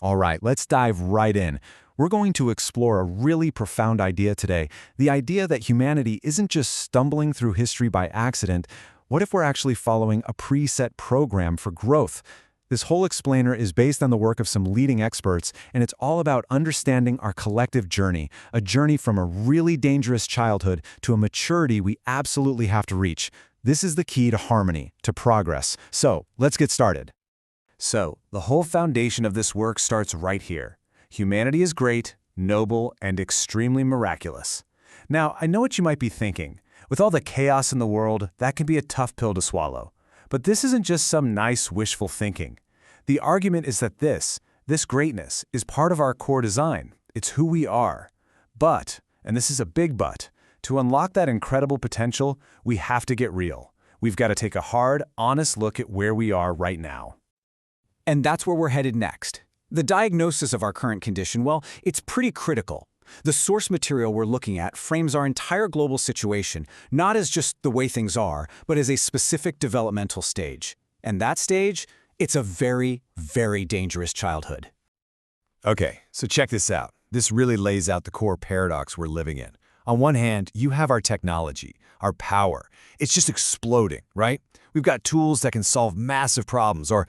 All right, let's dive right in. We're going to explore a really profound idea today, the idea that humanity isn't just stumbling through history by accident. What if we're actually following a preset program for growth? This whole explainer is based on the work of some leading experts, and it's all about understanding our collective journey, a journey from a really dangerous childhood to a maturity we absolutely have to reach. This is the key to harmony, to progress. So, let's get started. So, the whole foundation of this work starts right here. Humanity is great, noble, and extremely miraculous. Now, I know what you might be thinking. With all the chaos in the world, that can be a tough pill to swallow. But this isn't just some nice wishful thinking. The argument is that this greatness, is part of our core design. It's who we are. But, and this is a big but, to unlock that incredible potential, we have to get real. We've got to take a hard, honest look at where we are right now. And that's where we're headed next. The diagnosis of our current condition, well, it's pretty critical. The source material we're looking at frames our entire global situation, not as just the way things are, but as a specific developmental stage. And that stage, it's a very, very dangerous childhood. Okay, so check this out. This really lays out the core paradox we're living in. On one hand, you have our technology, our power. It's just exploding, right? We've got tools that can solve massive problems or,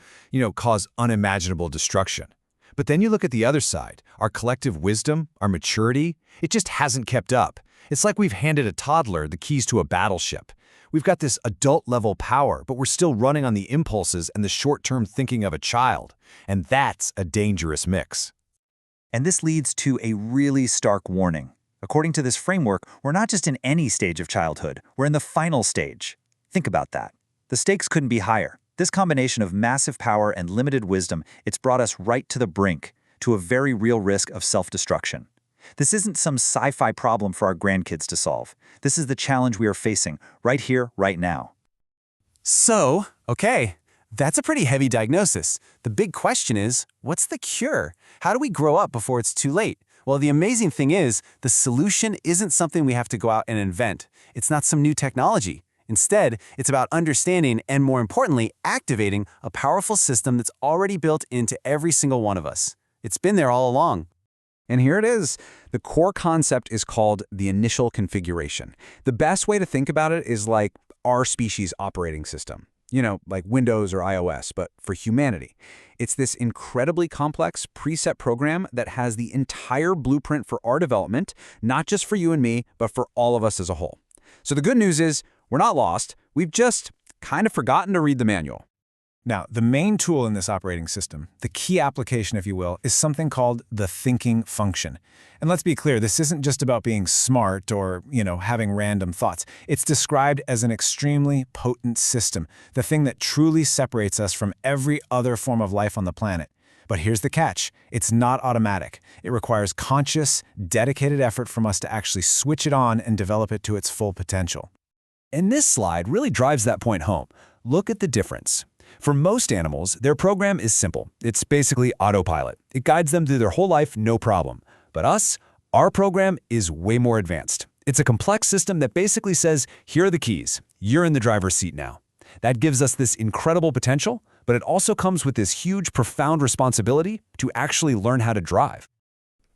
cause unimaginable destruction. But then you look at the other side, our collective wisdom, our maturity, it just hasn't kept up. It's like we've handed a toddler the keys to a battleship. We've got this adult-level power, but we're still running on the impulses and the short-term thinking of a child. And that's a dangerous mix. And this leads to a really stark warning. According to this framework, we're not just in any stage of childhood, we're in the final stage. Think about that. The stakes couldn't be higher. This combination of massive power and limited wisdom, it's brought us right to the brink, to a very real risk of self-destruction. This isn't some sci-fi problem for our grandkids to solve. This is the challenge we are facing, right here, right now. So, okay, that's a pretty heavy diagnosis. The big question is, what's the cure? How do we grow up before it's too late? Well, the amazing thing is, the solution isn't something we have to go out and invent. It's not some new technology. Instead, it's about understanding and, more importantly, activating a powerful system that's already built into every single one of us. It's been there all along. And here it is. The core concept is called the initial configuration. The best way to think about it is like our species operating system. Like Windows or iOS, but for humanity. It's this incredibly complex preset program that has the entire blueprint for our development, not just for you and me, but for all of us as a whole. So the good news is, we're not lost. We've just kind of forgotten to read the manual. Now, the main tool in this operating system, the key application, if you will, is something called the thinking function. And let's be clear, this isn't just about being smart or, having random thoughts. It's described as an extremely potent system, the thing that truly separates us from every other form of life on the planet. But here's the catch. It's not automatic. It requires conscious, dedicated effort from us to actually switch it on and develop it to its full potential. And this slide really drives that point home. Look at the difference. For most animals, their program is simple. It's basically autopilot. It guides them through their whole life, no problem. But us, our program is way more advanced. It's a complex system that basically says, here are the keys. You're in the driver's seat now. That gives us this incredible potential, but it also comes with this huge, profound responsibility to actually learn how to drive.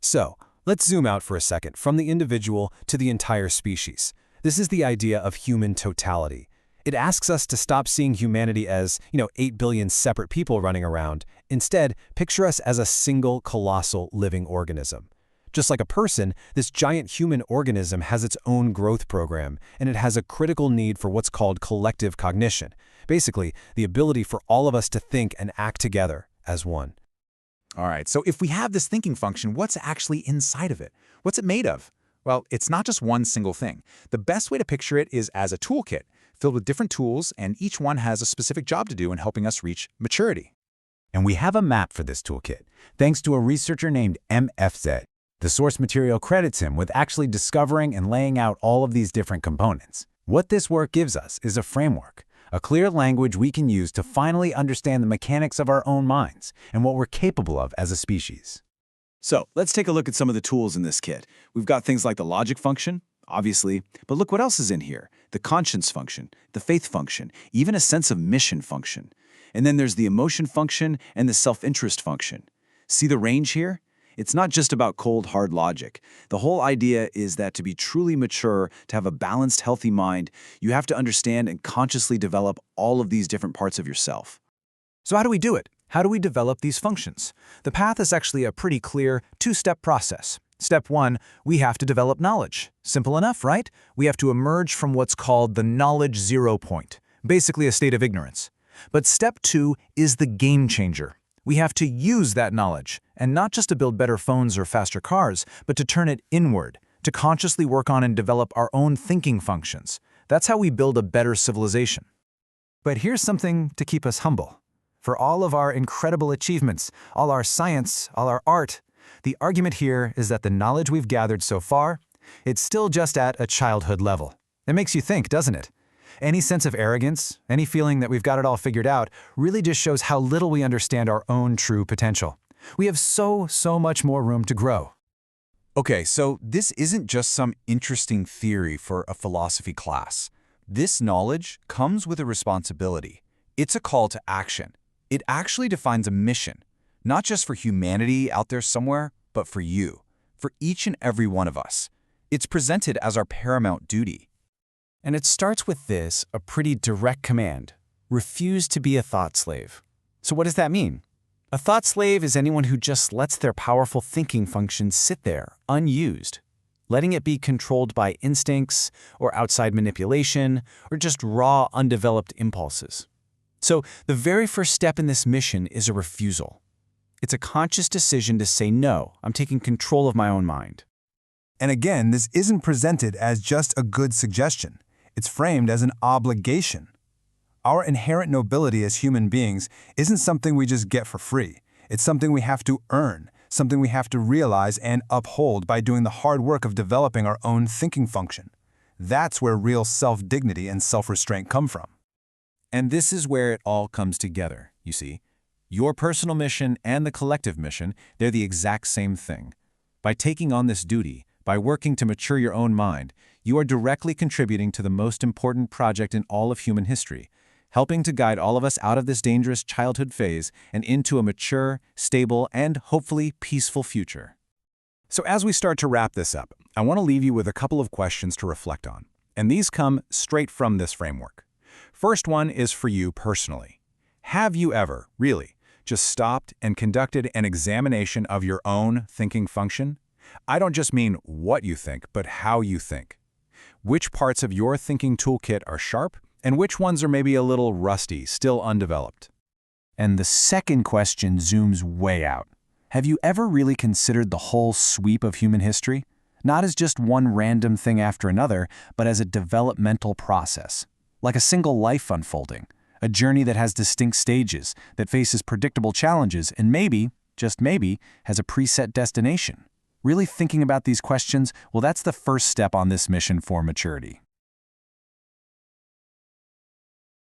So, let's zoom out for a second from the individual to the entire species. This is the idea of human totality. It asks us to stop seeing humanity as, 8 billion separate people running around. Instead, picture us as a single, colossal living organism. Just like a person, this giant human organism has its own growth program, and it has a critical need for what's called collective cognition. Basically, the ability for all of us to think and act together as one. All right, so if we have this thinking function, what's actually inside of it? What's it made of? Well, it's not just one single thing. The best way to picture it is as a toolkit, filled with different tools, and each one has a specific job to do in helping us reach maturity. And we have a map for this toolkit, thanks to a researcher named MFZ. The source material credits him with actually discovering and laying out all of these different components. What this work gives us is a framework, a clear language we can use to finally understand the mechanics of our own minds and what we're capable of as a species. So let's take a look at some of the tools in this kit. We've got things like the logic function, obviously, but look what else is in here. The conscience function, the faith function, even a sense of mission function. And then there's the emotion function and the self-interest function. See the range here? It's not just about cold, hard logic. The whole idea is that to be truly mature, to have a balanced, healthy mind, you have to understand and consciously develop all of these different parts of yourself. So how do we do it? How do we develop these functions? The path is actually a pretty clear two-step process. Step 1, we have to develop knowledge. Simple enough, right? We have to emerge from what's called the knowledge zero point, basically a state of ignorance. But step 2 is the game changer. We have to use that knowledge, and not just to build better phones or faster cars, but to turn it inward, to consciously work on and develop our own thinking functions. That's how we build a better civilization. But here's something to keep us humble. For all of our incredible achievements, all our science, all our art, the argument here is that the knowledge we've gathered so far, it's still just at a childhood level. It makes you think, doesn't it? Any sense of arrogance, any feeling that we've got it all figured out, really just shows how little we understand our own true potential. We have so much more room to grow. Okay, so this isn't just some interesting theory for a philosophy class. This knowledge comes with a responsibility. It's a call to action. It actually defines a mission, not just for humanity out there somewhere, but for you, for each and every one of us. It's presented as our paramount duty. And it starts with this, a pretty direct command. Refuse to be a thought slave. So what does that mean? A thought slave is anyone who just lets their powerful thinking function sit there, unused, letting it be controlled by instincts or outside manipulation or just raw, undeveloped impulses. So the very first step in this mission is a refusal. It's a conscious decision to say, no, I'm taking control of my own mind. And again, this isn't presented as just a good suggestion. It's framed as an obligation. Our inherent nobility as human beings isn't something we just get for free. It's something we have to earn, something we have to realize and uphold by doing the hard work of developing our own thinking function. That's where real self-dignity and self-restraint come from. And this is where it all comes together, you see. Your personal mission and the collective mission, they're the exact same thing. By taking on this duty, by working to mature your own mind, you are directly contributing to the most important project in all of human history, helping to guide all of us out of this dangerous childhood phase and into a mature, stable, and hopefully peaceful future. So as we start to wrap this up, I want to leave you with a couple of questions to reflect on. And these come straight from this framework. First one is for you personally. Have you ever, really, just stopped and conducted an examination of your own thinking function? I don't just mean what you think, but how you think. Which parts of your thinking toolkit are sharp, and which ones are maybe a little rusty, still undeveloped? And the second question zooms way out. Have you ever really considered the whole sweep of human history? Not as just one random thing after another, but as a developmental process. Like a single life unfolding, a journey that has distinct stages, that faces predictable challenges, and maybe, just maybe, has a preset destination. Really thinking about these questions, well, that's the first step on this mission for maturity.